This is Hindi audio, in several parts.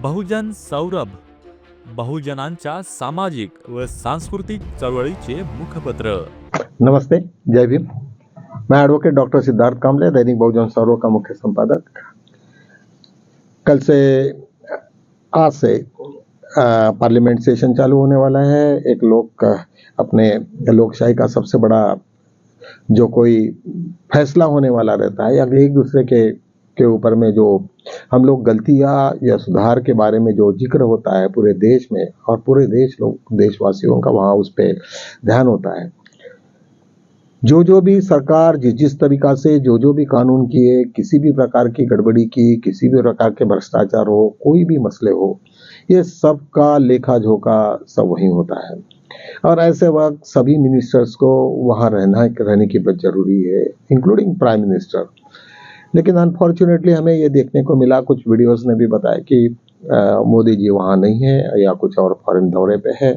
बहुजन सौरभ, बहुजनांच्या सामाजिक व सांस्कृतिक चळवळीचे मुखपत्र। नमस्ते, जय भीम। मैं एडवोकेट डॉक्टर सिद्धार्थ कामले, दैनिक बहुजन सौरभ का मुख्य संपादक। कल से आज से पार्लियामेंट सेशन चालू होने वाला है। एक लोग अपने लोकशाही का सबसे बड़ा जो कोई फैसला होने वाला रहता है या एक दूसरे के ऊपर में जो हम लोग गलतियां या सुधार के बारे में जो जिक्र होता है पूरे देश में, और पूरे देशवासियों का वहां उस पर ध्यान होता है। जो भी सरकार जिस तरीका से जो भी कानून किए, किसी भी प्रकार की गड़बड़ी की, किसी भी प्रकार के भ्रष्टाचार हो, कोई भी मसले हो, ये सब का लेखा जोखा सब वही होता है। और ऐसे वक्त सभी मिनिस्टर्स को वहां रहने की बहुत जरूरी है, इंक्लूडिंग प्राइम मिनिस्टर। लेकिन अनफॉर्चुनेटली हमें ये देखने को मिला, कुछ वीडियोस ने भी बताया कि मोदी जी वहाँ नहीं है या कुछ और फॉरेन दौरे पे है।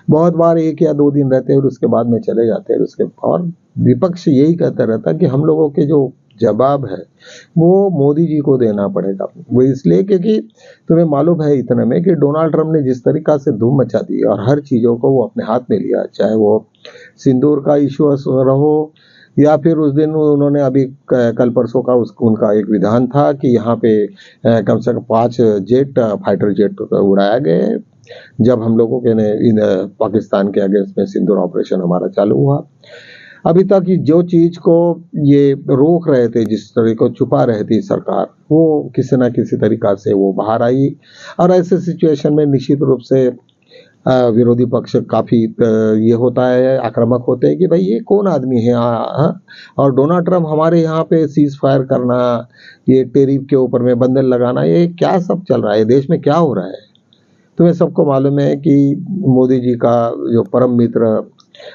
बहुत बार 1 या 2 दिन रहते हैं और उसके बाद में चले जाते हैं। उसके और विपक्ष यही कहता रहता है कि हम लोगों के जो जवाब है वो मोदी जी को देना पड़ेगा। वो इसलिए क्योंकि तुम्हें मालूम है इतने में कि डोनाल्ड ट्रंप ने जिस तरीका से धूम मचा दी और हर चीज़ों को वो अपने हाथ में लिया, चाहे वो सिंदूर का इशू रहो या फिर उस दिन उन्होंने अभी कल परसों का उनका एक विधान था कि यहाँ पे कम से कम 5 फाइटर जेट उड़ाया गए जब हम लोगों के इन पाकिस्तान के अगेंस्ट में सिंदूर ऑपरेशन हमारा चालू हुआ। अभी तक जो चीज को ये रोक रहे थे, जिस तरह को छुपा रही थी सरकार, वो किसी ना किसी तरीका से वो बाहर आई। और ऐसे सिचुएशन में निश्चित रूप से विरोधी पक्ष काफी ये होता है, आक्रामक होते हैं कि भाई ये कौन आदमी है। और डोनाल्ड ट्रंप हमारे यहाँ पे सीज फायर करना, ये टेरिफ के ऊपर में बंधन लगाना, ये क्या सब चल रहा है, देश में क्या हो रहा है। तुम्हें सबको मालूम है कि मोदी जी का जो परम मित्र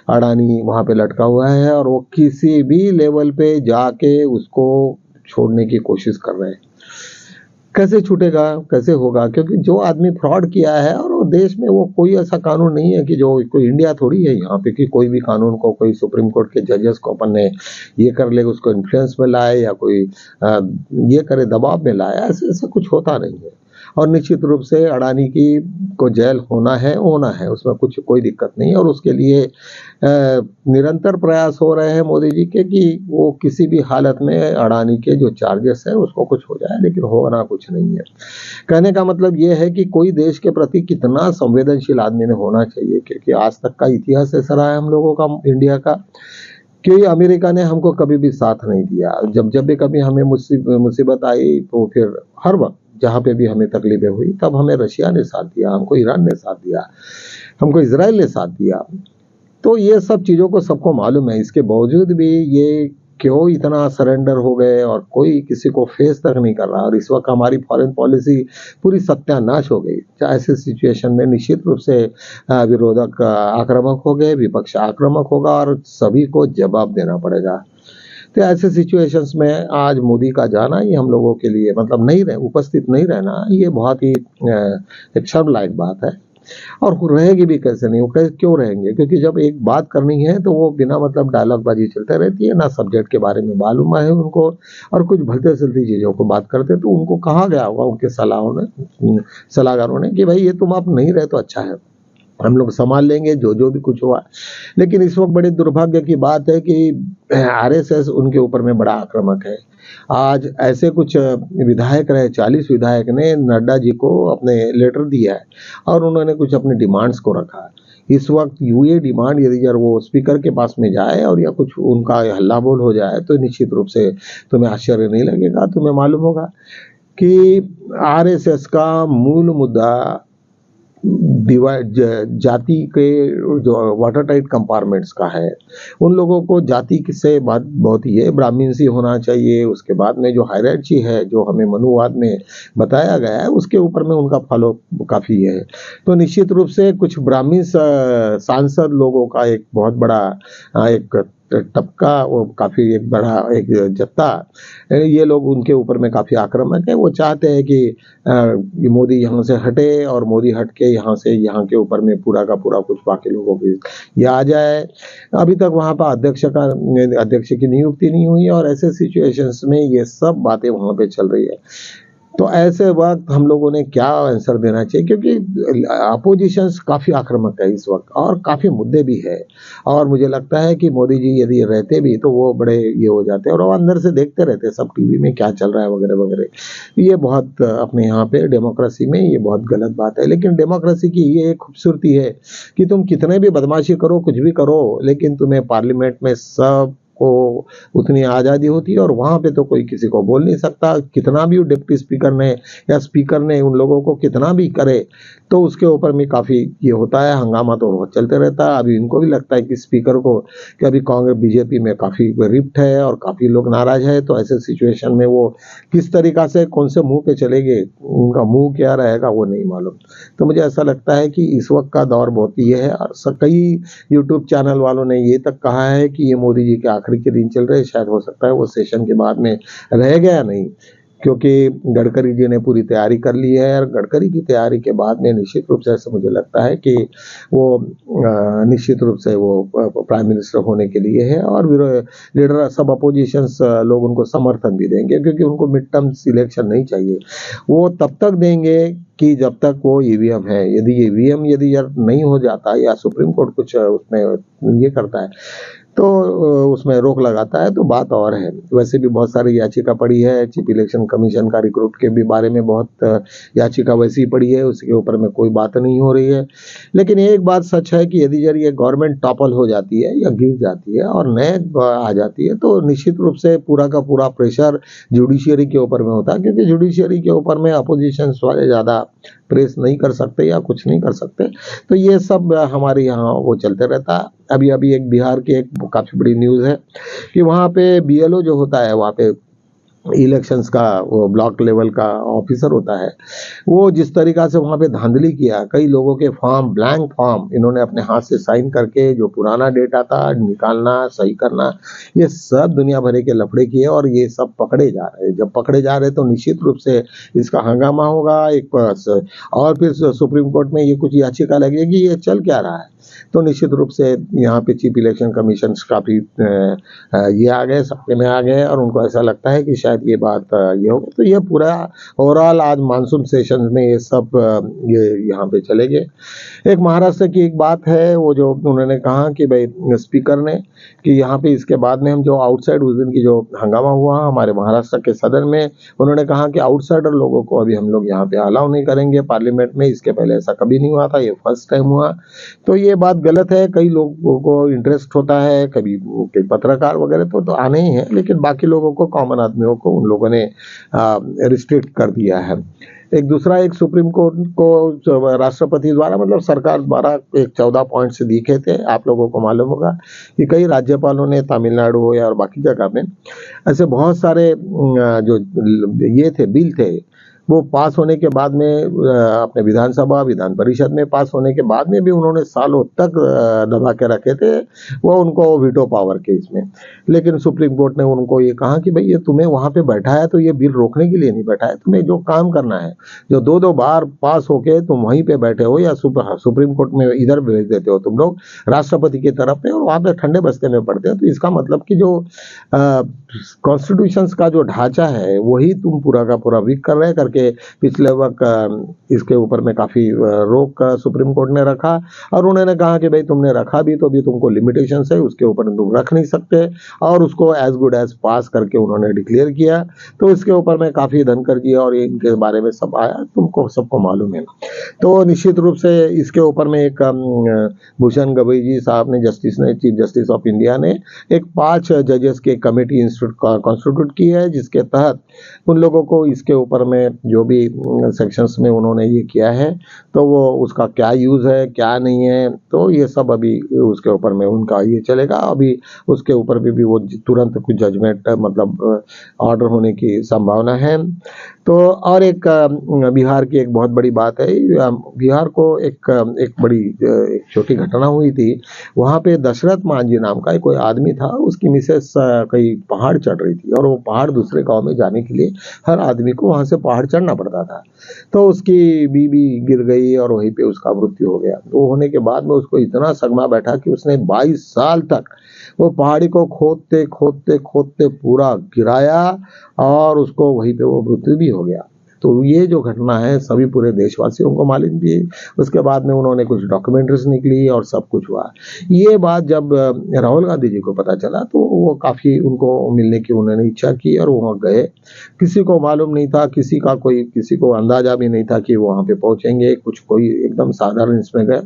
अडानी वहाँ पे लटका हुआ है और वो किसी भी लेवल पे जाके उसको छोड़ने की कोशिश कर रहे हैं। कैसे छूटेगा, कैसे होगा? क्योंकि जो आदमी फ्रॉड किया है, और वो देश में वो कोई ऐसा कानून नहीं है कि जो कोई इंडिया थोड़ी है यहाँ पे कि कोई भी कानून को कोई सुप्रीम कोर्ट के जजेस को अपन ने ये कर ले, उसको इन्फ्लुएंस में लाए या कोई ये करे, दबाव में लाए, ऐसा कुछ होता नहीं है। और निश्चित रूप से अडानी की को जेल होना है, उसमें कोई दिक्कत नहीं है। और उसके लिए निरंतर प्रयास हो रहे हैं मोदी जी के कि वो किसी भी हालत में अडानी के जो चार्जेस है उसको कुछ हो जाए, लेकिन होना कुछ नहीं है। कहने का मतलब ये है कि कोई देश के प्रति कितना संवेदनशील आदमी ने होना चाहिए, क्योंकि आज तक का इतिहास ऐसा रहा है हम लोगों का, इंडिया का, कि अमेरिका ने हमको कभी भी साथ नहीं दिया। जब भी कभी हमें मुसीबत आई तो फिर हर वक्त जहाँ पे भी हमें तकलीफें हुई तब हमें रशिया ने साथ दिया, हमको ईरान ने साथ दिया, हमको इजराइल ने साथ दिया। तो ये सब चीज़ों को सबको मालूम है। इसके बावजूद भी ये क्यों इतना सरेंडर हो गए और कोई किसी को फेस तक नहीं कर रहा। और इस वक्त हमारी फॉरेन पॉलिसी पूरी सत्यानाश हो गई। ऐसे सिचुएशन में निश्चित रूप से विरोधक आक्रामक हो गए, विपक्ष आक्रामक होगा और सभी को जवाब देना पड़ेगा। तो ऐसे सिचुएशंस में आज मोदी का जाना ये हम लोगों के लिए, मतलब उपस्थित नहीं रहना, ये बहुत ही एक शर्मनाक बात है। और रहेगी भी कैसे नहीं, वो क्यों रहेंगे? क्योंकि जब एक बात करनी है तो वो बिना मतलब डायलॉगबाजी चलते रहती है, ना सब्जेक्ट के बारे में मालूम है उनको, और कुछ भलते सलती चीज़ों को बात करते, तो उनको कहा गया होगा उनके सलाहकारों ने कि भाई ये तुम आप नहीं रहे तो अच्छा है, हम लोग संभाल लेंगे जो भी कुछ हुआ। लेकिन इस वक्त बड़े दुर्भाग्य की बात है कि आरएसएस उनके ऊपर में बड़ा आक्रामक है। आज ऐसे कुछ विधायक रहे, 40 विधायक ने नड्डा जी को अपने लेटर दिया है और उन्होंने कुछ अपने डिमांड्स को रखा। इस वक्त ये डिमांड यदि वो स्पीकर के पास में जाए और या कुछ उनका हल्ला बोल हो जाए तो निश्चित रूप से तुम्हें आश्चर्य नहीं लगेगा। तुम्हें मालूम होगा कि आरएसएस का मूल मुद्दा जाति के जो वाटर टाइट कंपार्टमेंट्स का है। उन लोगों को जाति से बात बहुत ही है, ब्राह्मण सी होना चाहिए। उसके बाद में जो हायरार्ची है, जो हमें मनुवाद में बताया गया है, उसके ऊपर में उनका फॉलो काफ़ी है। तो निश्चित रूप से कुछ ब्राह्मण सांसद लोगों का एक बहुत बड़ा एक तबका, वो काफ़ी एक बड़ा एक जत्था, ये लोग उनके ऊपर में काफ़ी आक्रामक है। वो चाहते हैं कि मोदी यहाँ से हटे और मोदी हट के यहाँ के ऊपर में पूरा का पूरा कुछ बाकी लोगों की ये आ जाए। अभी तक वहाँ पर अध्यक्ष की नियुक्ति नहीं हुई और ऐसे सिचुएशंस में ये सब बातें वहाँ पे चल रही है। तो ऐसे वक्त हम लोगों ने क्या आंसर देना चाहिए, क्योंकि अपोजिशंस काफ़ी आक्रामक है इस वक्त और काफ़ी मुद्दे भी है। और मुझे लगता है कि मोदी जी यदि रहते भी तो वो बड़े ये हो जाते और वो अंदर से देखते रहते सब टीवी में क्या चल रहा है वगैरह वगैरह। ये बहुत अपने यहाँ पे डेमोक्रेसी में ये बहुत गलत बात है। लेकिन डेमोक्रेसी की ये एक खूबसूरती है कि तुम कितने भी बदमाशी करो, कुछ भी करो, लेकिन तुम्हें पार्लियामेंट में सब को उतनी आज़ादी होती है और वहाँ पे तो कोई किसी को बोल नहीं सकता। कितना भी डिप्टी स्पीकर ने या स्पीकर ने उन लोगों को कितना भी करे तो उसके ऊपर में काफ़ी ये होता है, हंगामा तो चलते रहता है। अभी इनको भी लगता है कि स्पीकर को कि अभी कांग्रेस बीजेपी में काफ़ी रिफ्ट है और काफ़ी लोग नाराज है, तो ऐसे सिचुएशन में वो किस तरीक़ा से कौन से मुंह पे चलेंगे, उनका मुंह क्या रहेगा वो नहीं मालूम। तो मुझे ऐसा लगता है कि इस वक्त का दौर बहुत ये है और कई यूट्यूब चैनल वालों ने ये तक कहा है कि ये मोदी जी के आखिरी के दिन चल रहे, शायद हो सकता है वो सेशन के बाद में रह गया नहीं, क्योंकि गडकरी जी ने पूरी तैयारी कर ली है और गडकरी की तैयारी के बाद में निश्चित रूप से ऐसा मुझे लगता है कि वो निश्चित रूप से वो प्राइम मिनिस्टर होने के लिए है और लीडर सब अपोजिशंस लोग उनको समर्थन भी देंगे, क्योंकि उनको मिड टर्म इलेक्शन नहीं चाहिए। वो तब तक देंगे कि जब तक वो ईवीएम है। यदि ईवीएम यदि यार नहीं हो जाता या सुप्रीम कोर्ट कुछ उसमें ये करता है तो उसमें रोक लगाता है तो बात और है। वैसे भी बहुत सारी याचिका पड़ी है, चीफ इलेक्शन कमीशन का रिक्रूट के भी बारे में बहुत याचिका वैसी पड़ी है, उसके ऊपर में कोई बात नहीं हो रही है। लेकिन एक बात सच है कि यदि ये गवर्नमेंट टॉपल हो जाती है या गिर जाती है और नए आ जाती है तो निश्चित रूप से पूरा का पूरा प्रेशर जुडिशियरी के ऊपर में होता है, क्योंकि जुडिशियरी के ऊपर में अपोजिशन वाले ज़्यादा प्रेस नहीं कर सकते या कुछ नहीं कर सकते। तो ये सब हमारे यहाँ वो चलते रहता है। अभी अभी एक बिहार की एक काफ़ी बड़ी न्यूज़ है कि वहाँ पे बीएलओ जो होता है, वहाँ पे इलेक्शंस का वो ब्लॉक लेवल का ऑफिसर होता है, वो जिस तरीक़ा से वहाँ पे धांधली किया, कई लोगों के फॉर्म ब्लैंक फॉर्म इन्होंने अपने हाथ से साइन करके जो पुराना डेटा था निकालना, सही करना, ये सब दुनिया भर के लफड़े किए और ये सब पकड़े जा रहे हैं। जब पकड़े जा रहे हैं तो निश्चित रूप से इसका हंगामा होगा एक पास और फिर सुप्रीम कोर्ट में ये कुछ याचिका लगेगी, ये चल क्या रहा है। तो निश्चित रूप से यहाँ पे चीफ इलेक्शन कमीशन काफ़ी ये आ गए, सत्ते में आ गए और उनको ऐसा लगता है कि शायद ये बात ये हो। तो ये पूरा ओवरऑल आज मानसून सेशन में ये सब ये यहाँ पे चले गए। एक महाराष्ट्र की एक बात है, वो जो उन्होंने कहा कि भाई स्पीकर ने कि यहाँ पे इसके बाद में हम जो आउटसाइड उस दिन की जो हंगामा हुआ हमारे महाराष्ट्र के सदन में, उन्होंने कहा कि आउटसाइडर लोगों को अभी हम लोग यहाँ पे अलाउ नहीं करेंगे पार्लियामेंट में। इसके पहले ऐसा कभी नहीं हुआ था, ये फर्स्ट टाइम हुआ। तो ये बात गलत है। कई लोगों को इंटरेस्ट होता है, कभी पत्रकार वगैरह तो आने ही है, लेकिन बाकी लोगों को, कॉमन आदमियों को उन लोगों ने रिस्ट्रिक्ट कर दिया है। एक दूसरा एक सुप्रीम कोर्ट को राष्ट्रपति द्वारा मतलब सरकार द्वारा एक 14 पॉइंट्स दिखे थे। आप लोगों को मालूम होगा कि कई राज्यपालों ने तमिलनाडु हो या और बाकी जगह में ऐसे बहुत सारे जो ये थे बिल थे वो पास होने के बाद में अपने विधानसभा विधान परिषद में पास होने के बाद में भी उन्होंने सालों तक दबा के रखे थे वो उनको वीटो पावर के इसमें। लेकिन सुप्रीम कोर्ट ने उनको ये कहा कि भाई ये तुम्हें वहाँ पे बैठा है तो ये बिल रोकने के लिए नहीं बैठा है, तुम्हें जो काम करना है, जो दो बार पास होके तुम वहीं पे बैठे हो या सुप्रीम कोर्ट में इधर भेज देते हो तुम लोग राष्ट्रपति की तरफ में और वहाँ पे ठंडे बस्ते में पड़ते हो। तो इसका मतलब कि जो कॉन्स्टिट्यूशन का जो ढांचा है वही तुम पूरा का पूरा वीक कर रहे करके पिछले वक्त इसके ऊपर में काफ़ी रोक सुप्रीम कोर्ट ने रखा और उन्होंने कहा कि भाई तुमने रखा भी तो भी तुमको लिमिटेशंस है, उसके ऊपर तुम रख नहीं सकते और उसको एज गुड एज पास करके उन्होंने डिक्लेयर किया। तो इसके ऊपर में काफ़ी धनकर जी और इनके बारे में सब आया, तुमको सबको मालूम है। तो निश्चित रूप से इसके ऊपर में एक भूषण गवई जी साहब ने चीफ जस्टिस ऑफ इंडिया ने एक 5 जजेस की कमेटी कॉन्स्टिट्यूट की है, जिसके तहत उन लोगों को इसके ऊपर में जो भी सेक्शंस में उन्होंने ये किया है तो वो उसका क्या यूज़ है क्या नहीं है, तो ये सब अभी उसके ऊपर में उनका ये चलेगा। अभी उसके ऊपर भी वो तुरंत कुछ जजमेंट मतलब ऑर्डर होने की संभावना है। तो और एक बिहार की एक बहुत बड़ी बात है, बिहार को एक बड़ी एक छोटी घटना हुई थी। वहाँ पे दशरथ मांझी नाम का कोई आदमी था, उसकी मिसेस कहीं पहाड़ चढ़ रही थी और वो पहाड़ दूसरे गांव में जाने के लिए हर आदमी को वहाँ से पहाड़ चढ़ना पड़ता था। तो उसकी बीवी गिर गई और वहीं पे उसका मृत्यु हो गया। वो होने के बाद में उसको इतना सदमा बैठा कि उसने 22 साल तक वो पहाड़ी को खोदते खोदते खोदते पूरा गिराया और उसको वहीं पे वो मृत्यु भी हो गया। तो ये जो घटना है सभी पूरे देशवासियों को मालूम थी। उसके बाद में उन्होंने कुछ डॉक्यूमेंट्रीज निकली और सब कुछ हुआ। ये बात जब राहुल गांधी जी को पता चला तो वो काफ़ी उनको मिलने की उन्होंने इच्छा की और वहाँ गए। किसी को मालूम नहीं था, किसी को अंदाजा भी नहीं था कि वहाँ पे पहुँचेंगे। कोई एकदम साधारण इसमें गए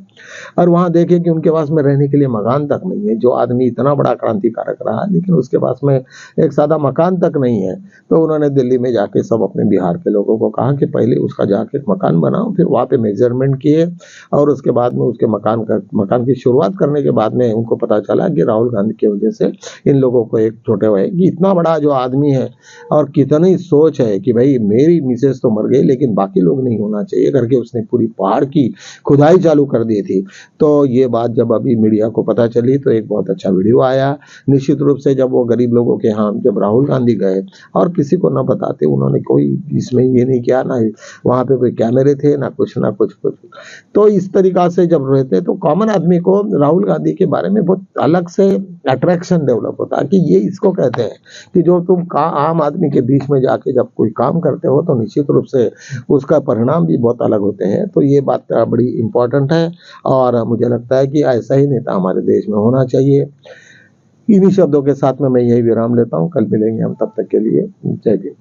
और वहाँ देखे कि उनके पास में रहने के लिए मकान तक नहीं है। जो आदमी इतना बड़ा क्रांतिकारक रहा लेकिन उसके पास में एक सादा मकान तक नहीं है। तो उन्होंने दिल्ली में जाके सब अपने बिहार के लोगों को कहा कि पहले उसका जाके मकान बनाओ, फिर वहाँ पे मेजरमेंट किए और उसके बाद में उसके मकान की शुरुआत करने के बाद में उनको पता चला कि राहुल गांधी की वजह से इन लोगों को एक छोटे भाई कि इतना बड़ा जो आदमी है और कितनी सोच है कि भाई मेरी मिसेज तो मर गई लेकिन बाकी लोग नहीं होना चाहिए करके उसने पूरी पहाड़ की खुदाई चालू कर दी थी। तो ये बात जब अभी मीडिया को पता चली तो एक बहुत अच्छा वीडियो आया। निश्चित रूप से जब वो गरीब लोगों के यहाँ जब राहुल गांधी गए और किसी को न बताते, उन्होंने कोई इसमें ये नहीं किया, ना वहाँ पे कोई कैमरे थे ना कुछ तो इस तरीका से जब रहते तो कॉमन आदमी को राहुल गांधी के बारे में बहुत अलग से अट्रैक्शन डेवलप होता है कि ये इसको कहते हैं कि जो तुम आम आदमी के बीच में जाके जब कोई काम करते हो तो निश्चित रूप से उसका परिणाम भी बहुत अलग होते हैं। तो ये बात बड़ी इंपॉर्टेंट है और मुझे लगता है कि ऐसा ही नेता हमारे देश में होना चाहिए। इन्हीं शब्दों के साथ में मैं यही विराम लेता हूँ। कल मिलेंगे हम, तब तक के लिए जय भीम।